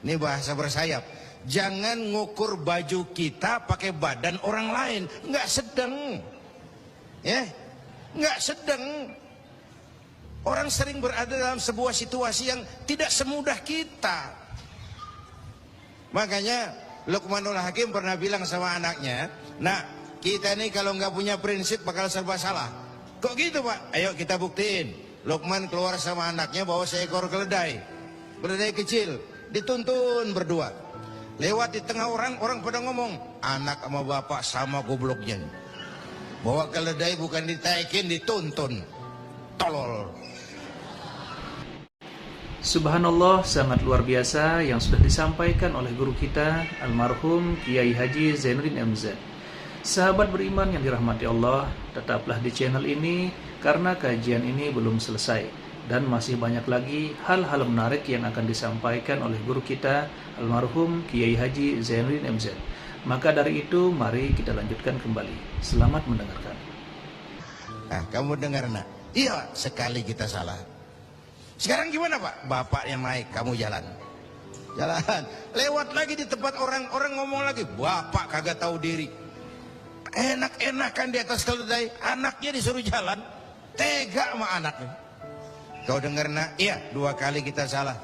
ini bahasa bersayap. Jangan ngukur baju kita pakai badan orang lain. Nggak sedang, ya, nggak sedang. Orang sering berada dalam sebuah situasi yang tidak semudah kita. Makanya Luqmanul Hakim pernah bilang sama anaknya, "Nak, kita nih kalau nggak punya prinsip bakal serba salah." Kok gitu pak? Ayo kita buktiin. Luqman keluar sama anaknya bawa seekor keledai. Keledai kecil. Dituntun berdua. Lewat di tengah orang pada ngomong, anak sama bapak sama gobloknya. Bawa keledai bukan ditaikin, dituntun. Tolol. Subhanallah, sangat luar biasa yang sudah disampaikan oleh guru kita almarhum Kiai Haji Zainuddin MZ. Sahabat beriman yang dirahmati Allah, tetaplah di channel ini karena kajian ini belum selesai dan masih banyak lagi hal-hal menarik yang akan disampaikan oleh guru kita almarhum Kiai Haji Zainuddin MZ. Maka dari itu mari kita lanjutkan kembali. Selamat mendengarkan. Nah, kamu dengar nak? Iya, sekali kita salah. Sekarang gimana pak? Bapak yang naik, kamu jalan. Jalan. Lewat lagi di tempat orang ngomong lagi, bapak kagak tahu diri. Enak-enakan di atas keledai, anaknya disuruh jalan. Tega sama anaknya. Kau dengar nak? Iya, 2 kali kita salah.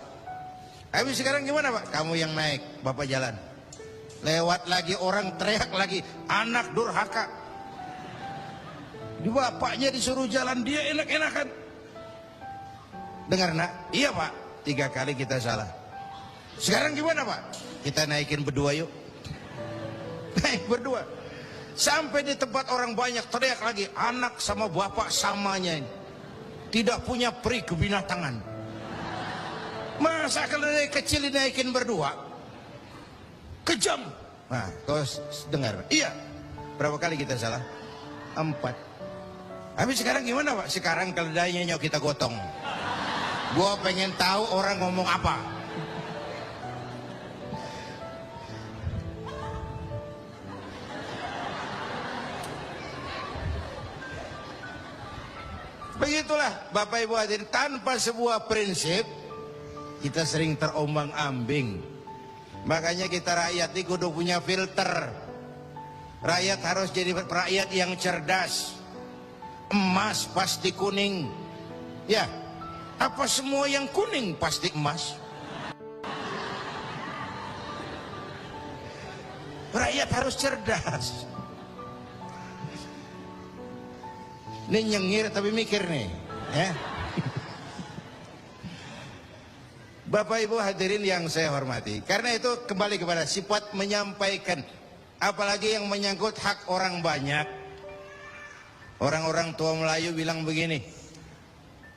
Habis sekarang gimana pak? Kamu yang naik, bapak jalan. Lewat lagi orang teriak lagi, anak durhaka. Bapaknya disuruh jalan, dia enak-enakan. Dengar nak? Iya pak, 3 kali kita salah. Sekarang gimana pak? Kita naikin berdua yuk. Naik berdua. Sampai di tempat orang banyak teriak lagi, anak sama bapak samanya ini. Tidak punya peri kebinatangan. Masa keledai kecil dinaikin berdua? Kejam. Nah, kau dengar? Iya. Berapa kali kita salah? 4. Habis sekarang gimana pak? Sekarang keledainya nyok kita gotong. Gua pengen tahu orang ngomong apa. Begitulah Bapak Ibu hadirin, tanpa sebuah prinsip kita sering terombang-ambing. Makanya kita rakyat ini kudu punya filter. Rakyat harus jadi rakyat yang cerdas. Emas pasti kuning. Ya, apa semua yang kuning pasti emas? Rakyat harus cerdas. Ini nyengir tapi mikir nih, ya. Bapak Ibu hadirin yang saya hormati, karena itu kembali kepada sifat menyampaikan, apalagi yang menyangkut hak orang banyak. Orang-orang tua Melayu bilang begini,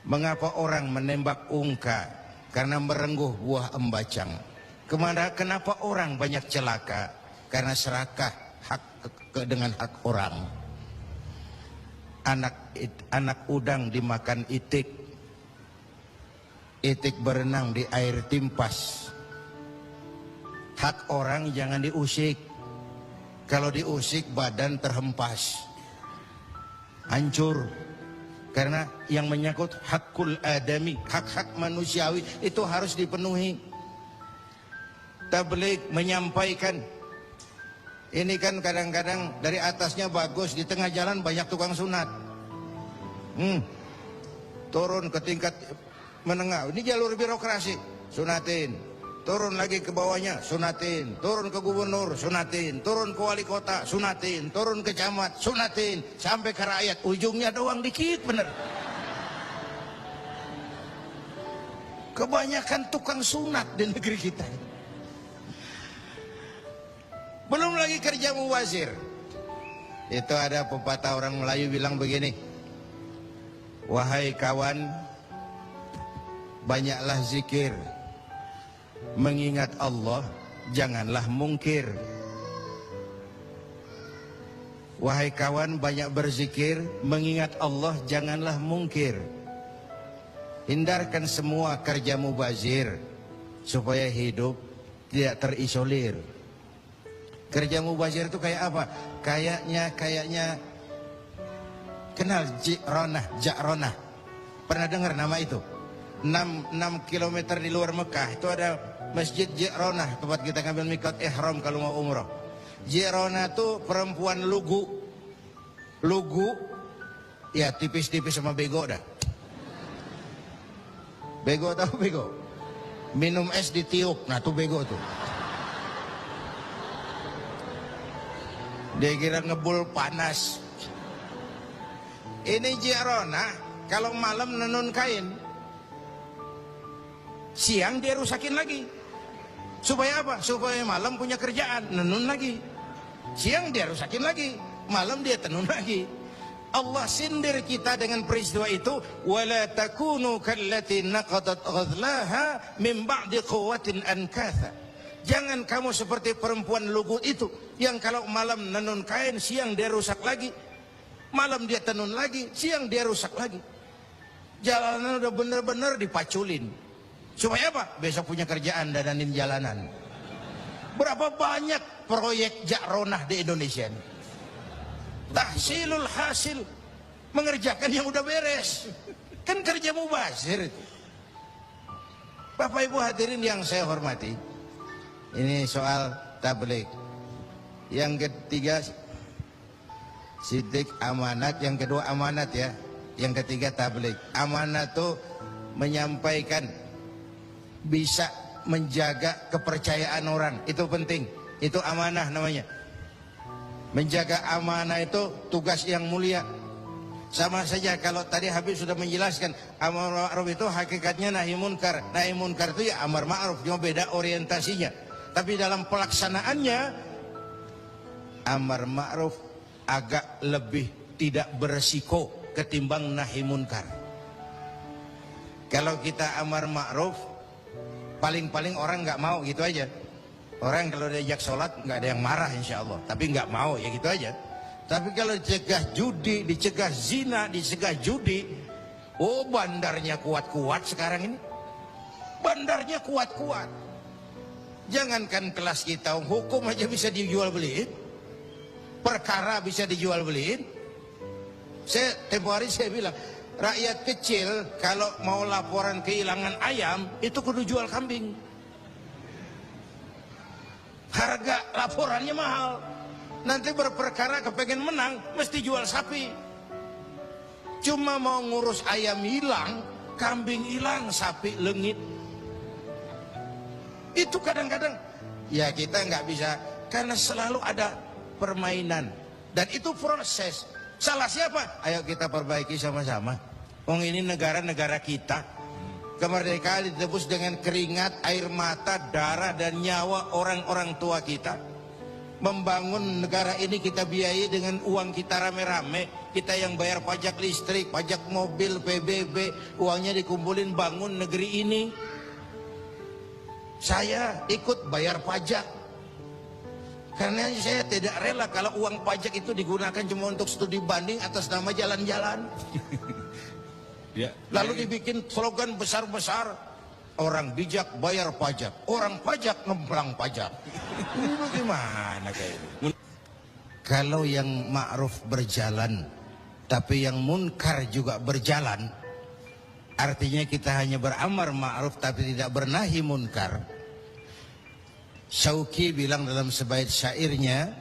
mengapa orang menembak ungka? Karena merengguh buah embacang. Kenapa orang banyak celaka? Karena serakah dengan hak orang. Anak udang dimakan itik, itik berenang di air timpas. Hak orang jangan diusik, Kalau diusik badan terhempas, hancur. Karena yang menyangkut hakul adami, hak-hak manusiawi itu harus dipenuhi. Tabligh menyampaikan. Ini kan kadang-kadang dari atasnya bagus, di tengah jalan banyak tukang sunat. Turun ke tingkat menengah, ini jalur birokrasi, sunatin. Turun lagi ke bawahnya, sunatin. Turun ke gubernur, sunatin. Turun ke wali kota, sunatin. Turun ke camat, sunatin. Sampai ke rakyat, ujungnya doang dikit bener. Kebanyakan tukang sunat di negeri kita. Belum lagi kerja mubazir. Itu ada pepatah orang Melayu bilang begini, wahai kawan, banyaklah zikir, mengingat Allah, janganlah mungkir. Wahai kawan, banyak berzikir, mengingat Allah, janganlah mungkir. Hindarkan semua kerja mubazir supaya hidup tidak terisolir. Kerja mubazir itu kayak apa? Kayaknya kenal Ja'ronah. Pernah dengar nama itu? 6 km di luar Mekah itu ada Masjid Ja'ronah, tempat kita ngambil mikot ihram kalau mau umrah. Ja'ronah itu perempuan lugu, ya tipis-tipis sama bego dah. Bego tahu bego? Minum es ditiup, nah tuh bego tuh. Dia kira ngebul panas. Ini Ja'ronah kalau malam nenun kain, siang dia rusakin lagi. Supaya apa? Supaya malam punya kerjaan, nenun lagi. Siang dia rusakin lagi, malam dia tenun lagi. Allah sindir kita dengan peristiwa itu. Wala takunu kallati naqadat ghadlaha min ba'di quwwatin ankatha. Jangan kamu seperti perempuan lugu itu, yang kalau malam nenun kain, siang dia rusak lagi. Malam dia tenun lagi, siang dia rusak lagi. Jalanan udah bener-bener dipaculin. Supaya apa? Besok punya kerjaan dadanin jalanan. Berapa banyak proyek Ja'ronah di Indonesia ini? Tahsilul hasil, mengerjakan yang udah beres. Kan kerja mubazir itu. Bapak Ibu hadirin yang saya hormati, ini soal tabligh. Yang ketiga sidik amanat, yang kedua amanat ya. Yang ketiga tabligh. Amanat itu menyampaikan, bisa menjaga kepercayaan orang, itu penting. Itu amanah namanya. Menjaga amanah itu tugas yang mulia. Sama saja kalau tadi Habib sudah menjelaskan, amar ma'ruf itu hakikatnya nahi munkar. Nahi munkar itu ya amar ma'ruf, cuma beda orientasinya. Tapi dalam pelaksanaannya, amar ma'ruf agak lebih tidak beresiko ketimbang nahi munkar. Kalau kita amar ma'ruf, paling-paling orang nggak mau gitu aja. Orang kalau diajak sholat nggak ada yang marah insya Allah, tapi nggak mau ya gitu aja. Tapi kalau dicegah judi, dicegah zina, dicegah judi, oh bandarnya kuat-kuat sekarang ini. Bandarnya kuat-kuat. Jangankan kelas kita, hukum aja bisa dijual beliin, perkara bisa dijual beliin. Tempo hari saya bilang, rakyat kecil kalau mau laporan kehilangan ayam itu kudu jual kambing. Harga laporannya mahal. Nanti berperkara kepengen menang mesti jual sapi. Cuma mau ngurus ayam hilang, kambing hilang, sapi lengit. Itu kadang-kadang ya kita nggak bisa, karena selalu ada permainan. Dan itu proses. Salah siapa? Ayo kita perbaiki sama-sama. Ini negara-negara kita. Kemerdekaan ditebus dengan keringat, air mata, darah dan nyawa orang-orang tua kita. Membangun negara ini kita biayai dengan uang kita rame-rame. Kita yang bayar pajak listrik, pajak mobil, PBB, uangnya dikumpulin bangun negeri ini. Saya ikut bayar pajak. Karena saya tidak rela kalau uang pajak itu digunakan cuma untuk studi banding atas nama jalan-jalan. Ya. Lalu dibikin slogan besar-besar, orang bijak bayar pajak, orang pajak ngemplang pajak. Ini bagaimana kayak ini? kalau yang ma'ruf berjalan tapi yang munkar juga berjalan, artinya kita hanya beramar ma'ruf tapi tidak bernahi munkar. Syauqi bilang dalam sebaik syairnya,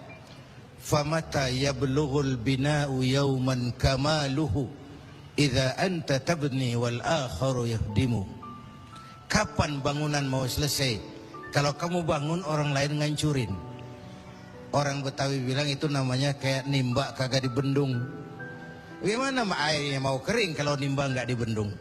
famata yablughul bina'u yawman kamaluhu idza anta tabni wal akharu yahdimu. Kapan bangunan mau selesai? Kalau kamu bangun orang lain ngancurin. Orang Betawi bilang itu namanya kayak nimba kagak dibendung. Bagaimana airnya mau kering kalau nimba nggak dibendung?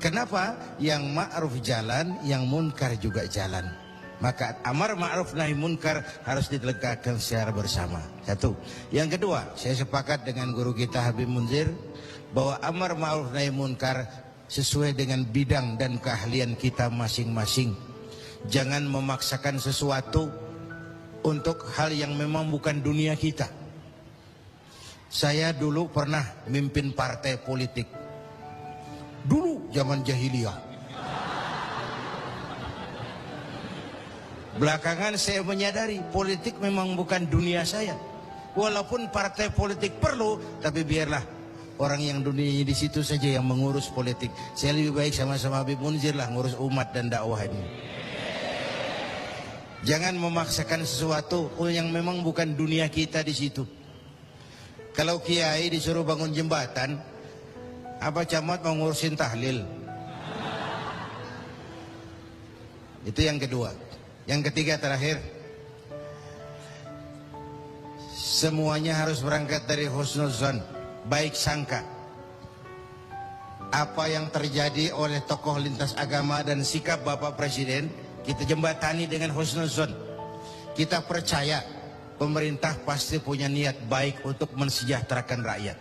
Kenapa? Yang ma'ruf jalan, yang munkar juga jalan. Maka amar ma'ruf nahi munkar harus ditegakkan secara bersama. Satu. Yang kedua, saya sepakat dengan guru kita Habib Munzir bahwa amar ma'ruf nahi munkar sesuai dengan bidang dan keahlian kita masing-masing. Jangan memaksakan sesuatu untuk hal yang memang bukan dunia kita. Saya dulu pernah mimpin partai politik. Dulu zaman jahiliyah. Belakangan saya menyadari politik memang bukan dunia saya. Walaupun partai politik perlu, tapi biarlah orang yang dunianya di situ saja yang mengurus politik. Saya lebih baik sama-sama Habib Munzir lah ngurus umat dan dakwah ini. Jangan memaksakan sesuatu yang memang bukan dunia kita di situ. Kalau kiai disuruh bangun jembatan, apa camat mau ngurusin tahlil? Itu yang kedua. Yang ketiga terakhir, semuanya harus berangkat dari husnuzan, baik sangka. Apa yang terjadi oleh tokoh lintas agama dan sikap Bapak Presiden, kita jembatani dengan husnuzan. Kita percaya pemerintah pasti punya niat baik untuk mensejahterakan rakyat.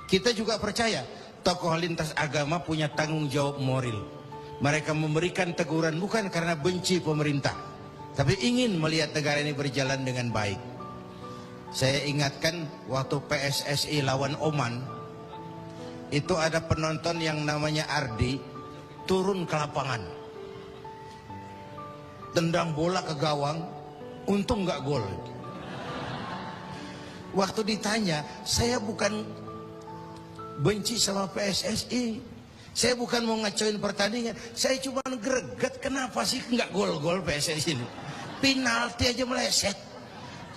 Kita juga percaya tokoh lintas agama punya tanggung jawab moral. Mereka memberikan teguran bukan karena benci pemerintah, tapi ingin melihat negara ini berjalan dengan baik. Saya ingatkan waktu PSSI lawan Oman, itu ada penonton yang namanya Ardi turun ke lapangan, tendang bola ke gawang, untung nggak gol. Waktu ditanya, saya bukan benci sama PSSI, saya bukan mau ngacoin pertandingan, saya cuma greget kenapa sih nggak gol-gol PSSI ini, penalti aja meleset,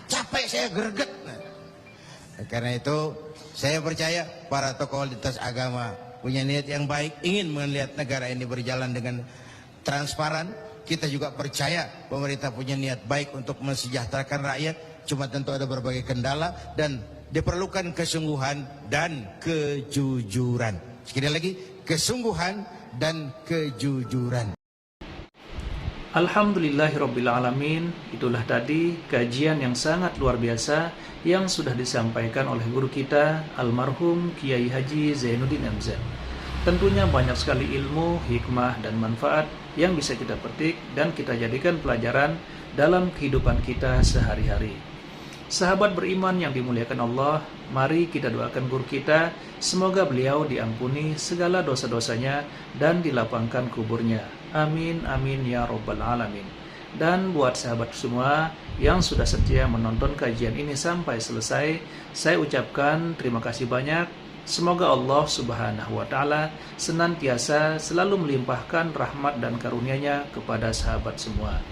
capek saya greget. Nah, karena itu saya percaya para tokoh lintas agama punya niat yang baik, ingin melihat negara ini berjalan dengan transparan. Kita juga percaya pemerintah punya niat baik untuk mensejahterakan rakyat. Cuma tentu ada berbagai kendala dan diperlukan kesungguhan dan kejujuran. Sekali lagi, kesungguhan dan kejujuran. Alhamdulillahirrabbilalamin. Itulah tadi kajian yang sangat luar biasa yang sudah disampaikan oleh guru kita almarhum Kiai Haji Zainuddin MZ. Tentunya banyak sekali ilmu, hikmah, dan manfaat yang bisa kita petik dan kita jadikan pelajaran dalam kehidupan kita sehari-hari. Sahabat beriman yang dimuliakan Allah, mari kita doakan guru kita, semoga beliau diampuni segala dosa-dosanya dan dilapangkan kuburnya. Amin, amin, ya Rabbal Alamin. Dan buat sahabat semua yang sudah setia menonton kajian ini sampai selesai, saya ucapkan terima kasih banyak. Semoga Allah Subhanahu wa Ta'ala senantiasa selalu melimpahkan rahmat dan karunia-Nya kepada sahabat semua.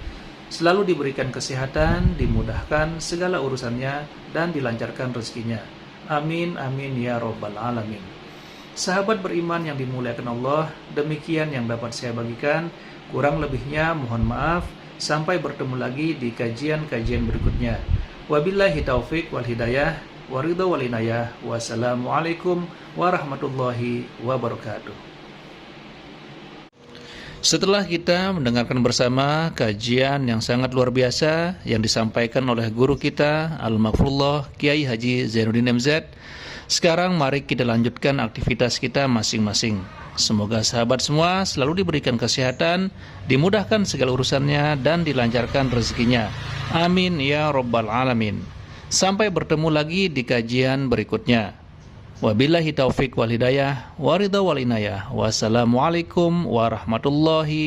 Selalu diberikan kesehatan, dimudahkan segala urusannya, dan dilancarkan rezekinya. Amin, amin, ya Rabbal Alamin. Sahabat beriman yang dimuliakan Allah, demikian yang dapat saya bagikan. Kurang lebihnya mohon maaf. Sampai bertemu lagi di kajian-kajian berikutnya. Wabillahi taufik wal hidayah. Waridho walinayah. Wassalamualaikum warahmatullahi wabarakatuh. Setelah kita mendengarkan bersama kajian yang sangat luar biasa yang disampaikan oleh guru kita Al-Maghfurullah Kiai Haji Zainuddin MZ, sekarang mari kita lanjutkan aktivitas kita masing-masing. Semoga sahabat semua selalu diberikan kesehatan, dimudahkan segala urusannya, dan dilancarkan rezekinya. Amin ya Rabbal Alamin. Sampai bertemu lagi di kajian berikutnya. Wabillahi taufik wal hidayah, waridho wal inayah. Wassalamualaikum warahmatullahi wabarakatuh.